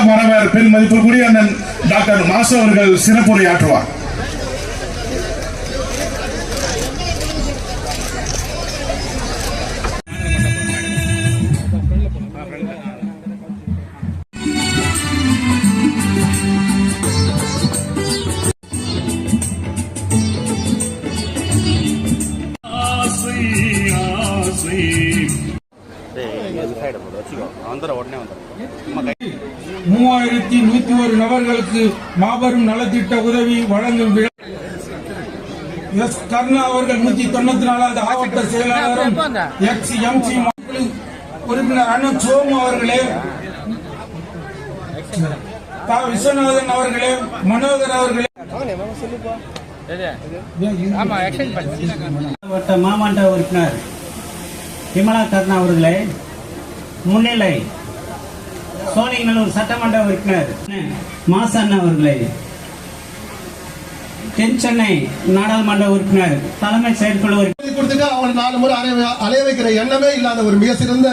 மாணவர் பெண் மதிப்புக்குரிய அண்ணன் டாக்டர் மாசு அவர்கள் சிறப்புரையாற்றுவார். உடனே 3101 நபர்களுக்கு மாபெரும் நலத்திட்ட உதவி வழங்கும் விழா. எஸ் கருணா அவர்கள் 194வது ஆவட்ட செயலாளரும் எக்ஸ்-எம்சி உறுப்பினர் அண்ணன் சோமு அவர்களே, விஸ்வநாதன் அவர்களே, மனோகர் அவர்களே, மாமன்ற உறுப்பினர் விமலா கருணா அவர்களே, முன்னிலை சோழிங்கநல்லூர் சட்டமன்ற உறுப்பினர் மாசண்ணா அவர்களே, தென் சென்னை நாடாளுமன்ற உறுப்பினர் தலைமை செயற்குழு கொடுத்துட்டு அவங்க 4 முறை அலைய வைக்கிற எண்ணமே இல்லாத ஒரு மிக சிறந்த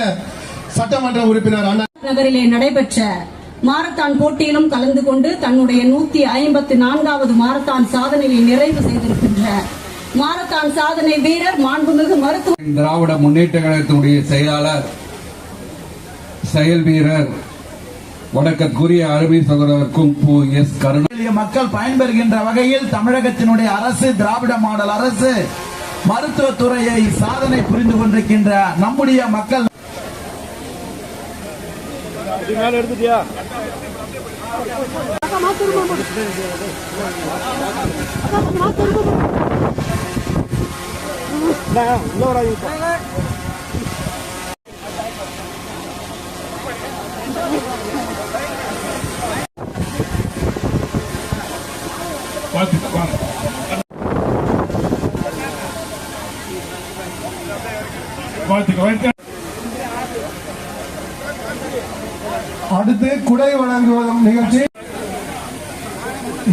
சட்டமன்ற உறுப்பினர் அண்ணா நகரிலே நடைபெற்ற மாரத்தான் போட்டியிலும் கலந்து கொண்டு தன்னுடைய 154வது மாரத்தான் சாதனையை நிறைவு செய்திருக்கின்ற மாரத்தான் சாதனை வீரர் மாண்புமிகு மருத்துவ திராவிட முன்னேற்ற கழகத்தினுடைய செயலாளர் செயல் வீரர் வணக்கத்துக்குரிய அருமை சகோதரருக்கும் எஸ் கருணா. மக்கள் பயன்பெறுகின்ற வகையில் தமிழகத்தினுடைய அரசு, திராவிட மாடல் அரசு மருத்துவத்துறையை சாதனை புரிந்து கொண்டிருக்கின்ற நம்முடைய மக்கள் அடுத்து குடை வழங்குவதும் நிகழ்ச்சி.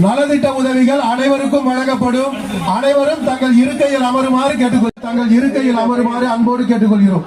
நலத்திட்ட உதவிகள் அனைவருக்கும் வழங்கப்படும். அனைவரும் தங்கள் இருக்கையில் அமருமாறு அன்போடு கேட்டுக்கொள்கிறோம்.